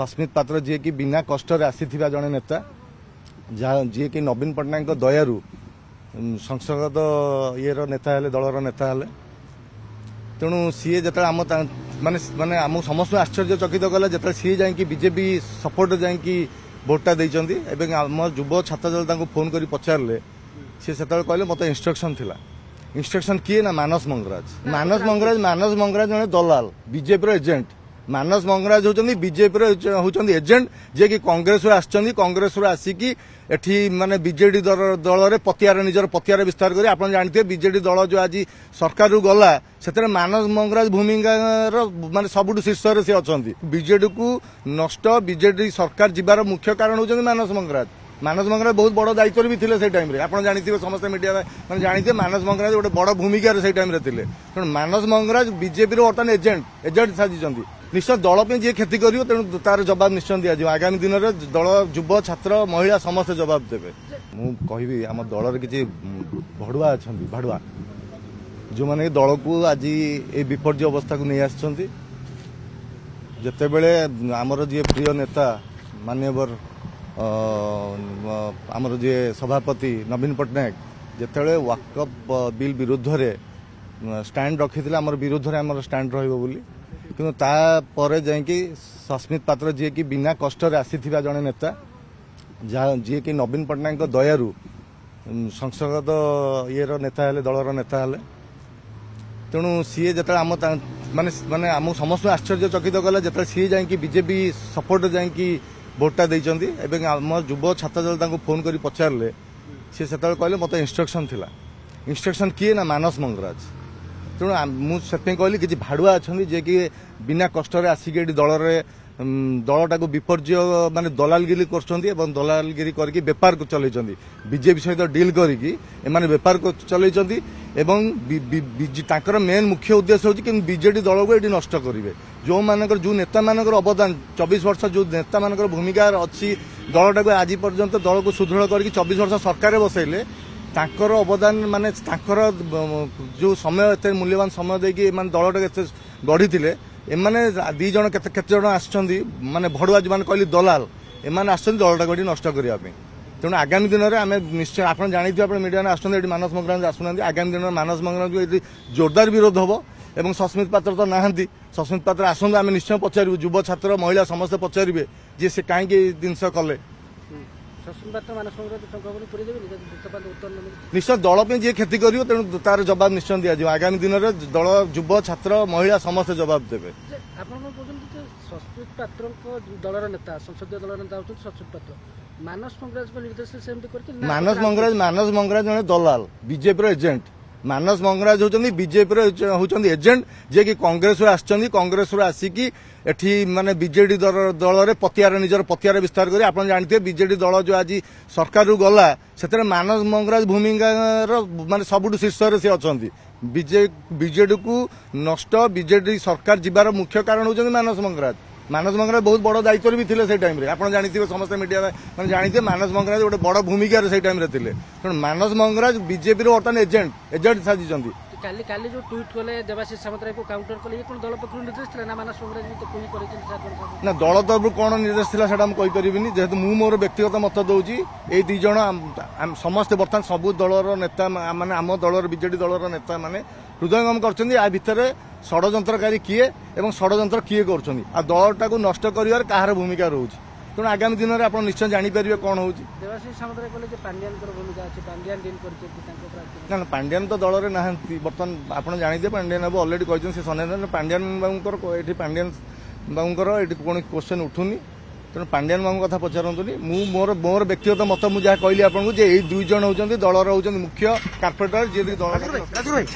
सस्मित पात्र जी की बिना कष्ट आसीथिबा जने नेता जी की नवीन पट्टनायक दयारू संसद ये नेता हेले दलर नेता हेले तेणु सी जो आम माने माने आम समस्त आश्चर्यचकित कला जो सी जाकि बीजेपी सपोर्ट जाकि भोटा देइचंदी एवं आम युव छात्र दल फोन कर पचारे सी से कहले मत इंस्ट्रक्शन थिला इंस्ट्रक्शन किए ना मानस मंगराज जने दलाल बीजेपी एजेंट मानस मंगराज होचंदी बीजेपी होचंदी एजेंट जे कि कांग्रेस कांग्रेस आसिकी एठी माने बीजेडी दल रे पतियार निजर पतियार विस्तार करी आपण जानते बीजेडी दल जो आज सरकार रु गला सेतरे मानस मंगराज भूमिका माने सबुठु शीर्ष रे से अछंती बीजेडी को नष्ट बीजेडी सरकार जिबार मुख्य कारण होचंदी मानस मंगराज बहुत बड़ दायित्व भी थे से टाइम आप जानते समस्त मीडिया मैंने जानते मानस मंगराज गोटे बड़ भूमिका से टाइम थे तेणु मानस मंगराज बीजेपी बर्तमान एजेंट साजिंट निश्चय दल पे जी क्षति कर तेणु तार जवाब निश्चय दिज्व आगामी दिन में दल युव छात्र महिला समस्त जवाब देवे मुझे आम दल किसी भड़ुआ अच्छा भाड़ुआ जो मैंने दल को आज ये विपर्य अवस्था को नहीं आसते जिते आमर जी प्रिय नेता मान्यवर आमर जी सभापति नवीन पट्टनायक जिते वाकअप बिल विरुद्ध रे स्टैंड रखी आमर विरुद्ध रे आमर स्टैंड रही कि तापर जाकि सस्मित पात्र जी की बिना कष्ट आसीथिबा जने नेता जी की नवीन पट्टनायक दयारू संसद ये नेता हेले दलर नेता हेले तेणु सी जो आम माने माने आम समस्त आश्चर्यचकित कला जो सी जाकि बीजेपी सपोर्ट जाकि भोटा देइचंदी एवं आम युव छात्र दल फोन कर पचारे सी से कहले मत इंस्ट्रक्शन थिला इंस्ट्रक्शन किए ना मानस मंगराज तेणु मुझे कहली किसी भाड़ुआ अच्छा जे कि बिना कष्ट आसिक दल दलटा को विपर्य माने दलालगिरी कर दलालगिरी करके बेपार को चलैछंदी बीजेपी सहित डील करके एमाने बेपार को चलैछंदी एवं तांकर मेन मुख्य उद्देश्य होची कि बीजेडी दल को ये नष्ट करेंगे जो मानकर जो नेता मानकर अवदान 24 वर्ष जो नेता मानकर भूमिका अच्छी दलटा को आज पर्यंत दल को सुदृढ़ करके 24 वर्ष सरकार बसैले तांकर अवदान माने तांकर जो समय एत मूल्यवान समय देकी दलटा के गढ़ी थे एमाने दी जन केते जन आछंदी माने भड़ुआ जो कहली दलाल एमाने आछंदी दलटा को नष्ट करने तेणु आगामी दिन में आम निश्चय आप जानते आप मीडिया में आसुना मानस मंगराज आसुना आगामी दिन में मानस मंगराज को जोरदार विरोध हम एवं सस्मित पात्र तो नहांती सस्मित पात्र आसतु आम निश्चय पचारू युव छात्र महिला समस्त पचारे जी से कहीं जिनस कले निश्चय दल पे जी क्षति कर तेणु तार जवाब निश्चय दिज्व आगामी दिन में दल युव छात्र महिला समस्त जवाब देवे सस्मित पात्र दलर नेता संसदीय दल नेता होते सस्मित पात्र मानस मंगराज निर्देश मानस मंगराज जने दलाल बीजेपी एजेंट मानस मंगराज होचंदी बीजेपी होचंदी एजेंट जे कि कांग्रेस कांग्रेस आसिकी एठी माने बीजेडी दल रे पतियार निजर पतियार विस्तार करी आपण जानते बीजेडी दल जो आज सरकार रु गला सेतरे मानस मंगराज भूमिका माने सबुठु शीर्ष रे से अछंती बीजेडी को नष्ट बीजेडी सरकार जिबार मुख्य कारण होचंदी मानस मंगराज बहुत बड़ दायित्व भी थे से टाइम आप जानते समस्त मीडिया मैंने जानते मानस मंगराज गोटे बड़ भूमिका से टाइम थे तेणु मानस मंगराज बीजेपी बर्तमान एजेंट साजिंट काली जो ट्वीट कले देवाशीष सामंतराय को काउंटर कले ये दल पक्ष निर्देश था ना मानस मंगराज भी तो कोई करे ना दल तरफ कौन निर्देश था सेटा कहि परिबिनी जेहेतु मु मोर व्यक्तिगत मत दउची ए दी जण समस्त बर्तमान सबु दलर नेता माने आम दलर बीजेडी दलर नेता माने हृदयंगम करछन्ती आ भितरे षड्यंत्रकारी किए एवं षड्यंत्र किए कर दलटा को नष्ट कर कहार भूमिका रोचे तेणु आगामी दिन में आप निश्चय जापर कौन हो ना पांड्यान तो दल में ना बर्तमान आप जानते पांड्यान बाबू अलरेडी कहते सन्यान पांड्यान बाबू ये पांड्यान बाबूर ये कौन क्वेश्चन उठुनी तेणु पांड्यान बाबू कथा पचारतुनी मोर व्यक्तिगत मत मुझे कहली आपको ये दुई जन होती दलर होती मुख्य कार्पोरेटर जी दल